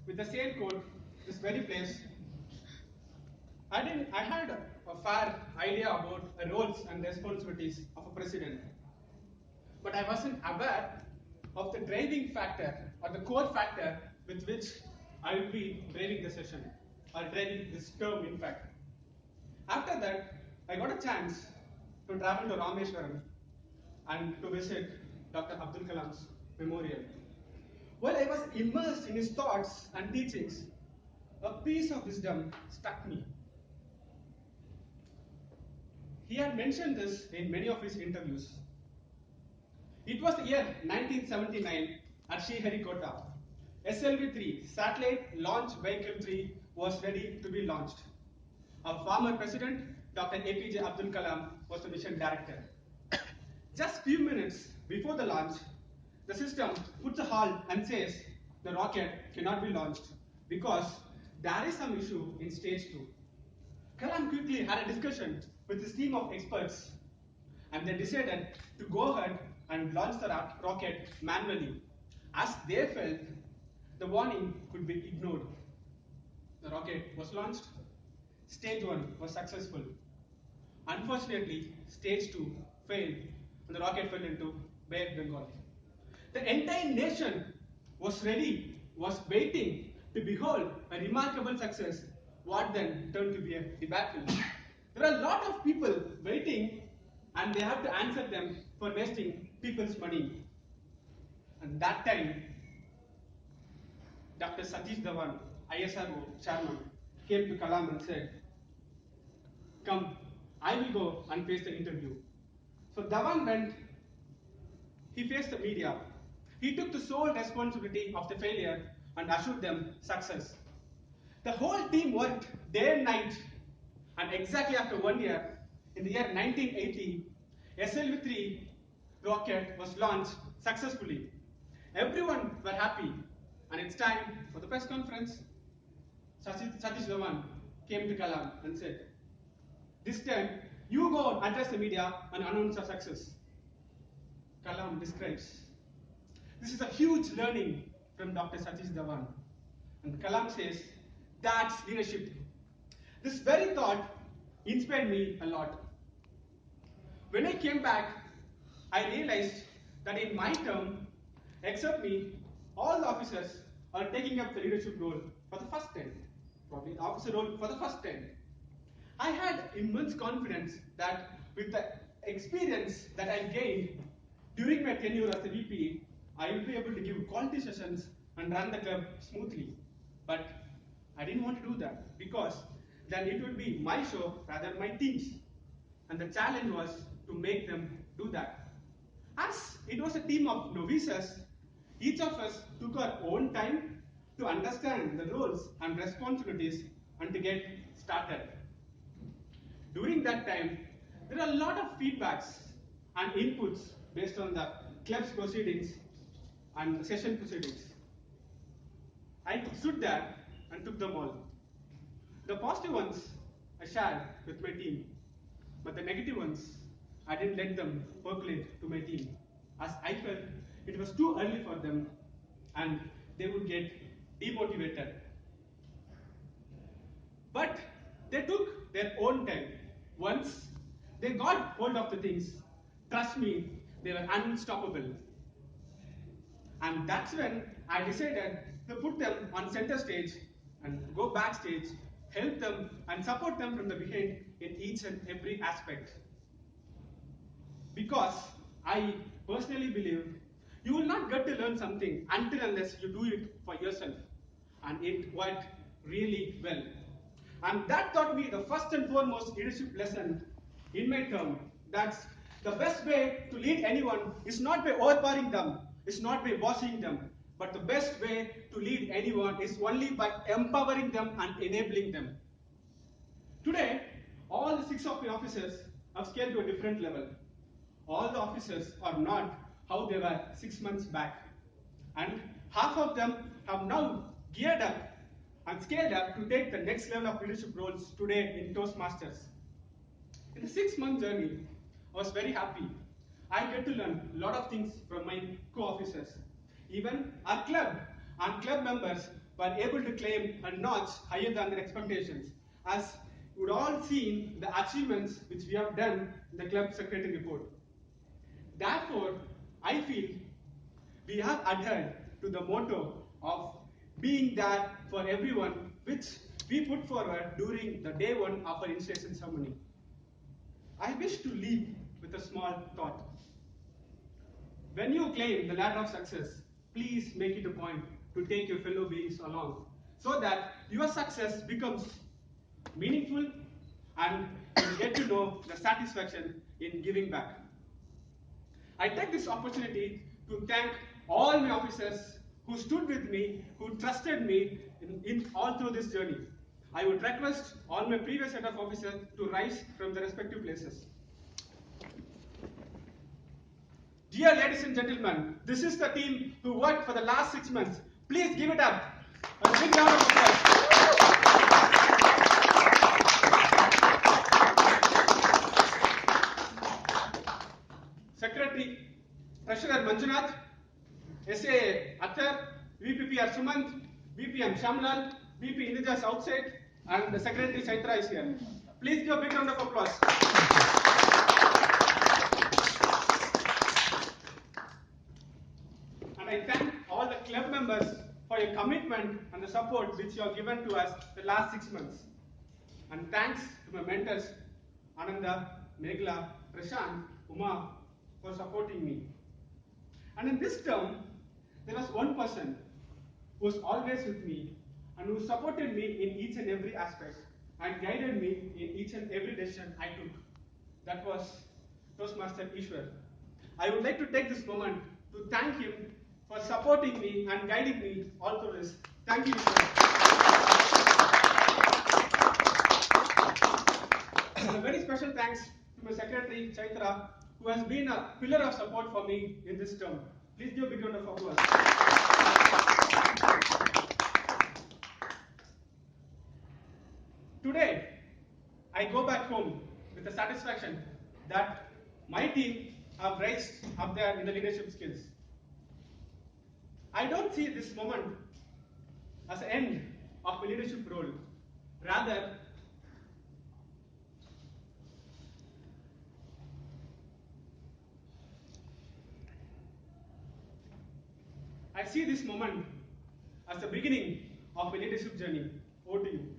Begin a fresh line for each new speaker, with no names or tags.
with the same code, this very place, I had a fair idea about the roles and responsibilities of a president, but I wasn't aware of the driving factor or the core factor with which I will be driving the session or driving this term, in fact. After that, I got a chance to travel to Rameshwaram and to visit Dr. Abdul Kalam's memorial. While I was immersed in his thoughts and teachings, a piece of wisdom struck me. He had mentioned this in many of his interviews. It was the year 1979 at Sriharikota. SLV-3, Satellite Launch Vehicle 3, was ready to be launched. Our former president, Dr. APJ Abdul Kalam, was the mission director. Just few minutes before the launch, the system puts a halt and says the rocket cannot be launched because there is some issue in stage 2. Kalam quickly had a discussion with his team of experts and they decided to go ahead and launch the rocket manually as they felt the warning could be ignored. The rocket was launched. Stage 1 was successful. Unfortunately, stage 2 failed and the rocket fell into Bay of Bengal. The entire nation was ready, was waiting to behold a remarkable success, what then turned to be a debacle. There are a lot of people waiting and they have to answer them for wasting people's money. And that time, Dr. Satish Dhawan, ISRO chairman, came to Kalam and said, "Come, I will go and face the interview." So Dhawan went, he faced the media. He took the sole responsibility of the failure and assured them success. The whole team worked day and night, and exactly after 1 year, in the year 1980, SLV-3 rocket was launched successfully. Everyone were happy, and it's time for the press conference. Satish Dhawan came to Kalam and said, "This time, you go and address the media and announce our success." Kalam describes, "This is a huge learning from Dr. Satish Dhawan." And Kalam says, "That's leadership." This very thought inspired me a lot. When I came back, I realized that in my term, except me, all the officers are taking up the leadership role for the first time. Probably the officer role for the first time. I had immense confidence that with the experience that I gained during my tenure as the VP, I will be able to give quality sessions and run the club smoothly. But I didn't want to do that because then it would be my show rather than my team's. And the challenge was to make them do that. As it was a team of novices, each of us took our own time to understand the roles and responsibilities and to get started. During that time, there are a lot of feedbacks and inputs based on the club's proceedings and session proceedings. I stood there and took them all. The positive ones I shared with my team, but the negative ones I didn't let them percolate to my team as I felt it was too early for them and they would get demotivated. But they took their own time. Once they got hold of the things, trust me, they were unstoppable. And that's when I decided to put them on center stage and go backstage, help them and support them from the behind in each and every aspect. Because I personally believe you will not get to learn something until unless you do it for yourself. And it worked really well. And that taught me the first and foremost leadership lesson in my term. That's the best way to lead anyone is not by overpowering them, it's not by bossing them, but the best way to lead anyone is only by empowering them and enabling them. Today, all the 6 of my officers have scaled to a different level. All the officers are not how they were 6 months back. And half of them have now geared up and scaled up to take the next level of leadership roles today in Toastmasters. In the 6-month journey, I was very happy. I get to learn a lot of things from my co-officers. Even our club and club members were able to claim a notch higher than their expectations, as you would all seen the achievements which we have done in the club secretary report. Therefore, I feel we have adhered to the motto of being there for everyone, which we put forward during the day one of our initiation ceremony. I wish to leave with a small thought. When you claim the ladder of success, please make it a point to take your fellow beings along, so that your success becomes meaningful and you get to know the satisfaction in giving back. I take this opportunity to thank all my officers who stood with me, who trusted me in all through this journey. I would request all my previous set of officers to rise from their respective places. Dear ladies and gentlemen, this is the team who worked for the last 6 months. Please give it up. A big round of applause. Secretary, Treasurer Manjunath, SA Akhtar, VPP Sumant, VPM Shamlal, VP Indija is outside, and the Secretary Chaitra is here. Please give a big round of applause. And I thank all the club members for your commitment and the support which you have given to us the last 6 months. And thanks to my mentors, Ananda, Meghla, Prashant, Uma, for supporting me. And in this term, there was one person who was always with me and who supported me in each and every aspect and guided me in each and every decision I took. That was Toastmaster Ishwar. I would like to take this moment to thank him for supporting me and guiding me all through this. Thank you, Ishwar. And a very special thanks to my secretary, Chaitra, who has been a pillar of support for me in this term. Please give a big round of applause. Today, I go back home with the satisfaction that my team have raised up there in the leadership skills. I don't see this moment as the end of my leadership role. Rather, I see this moment as the beginning of my leadership journey. Over to you.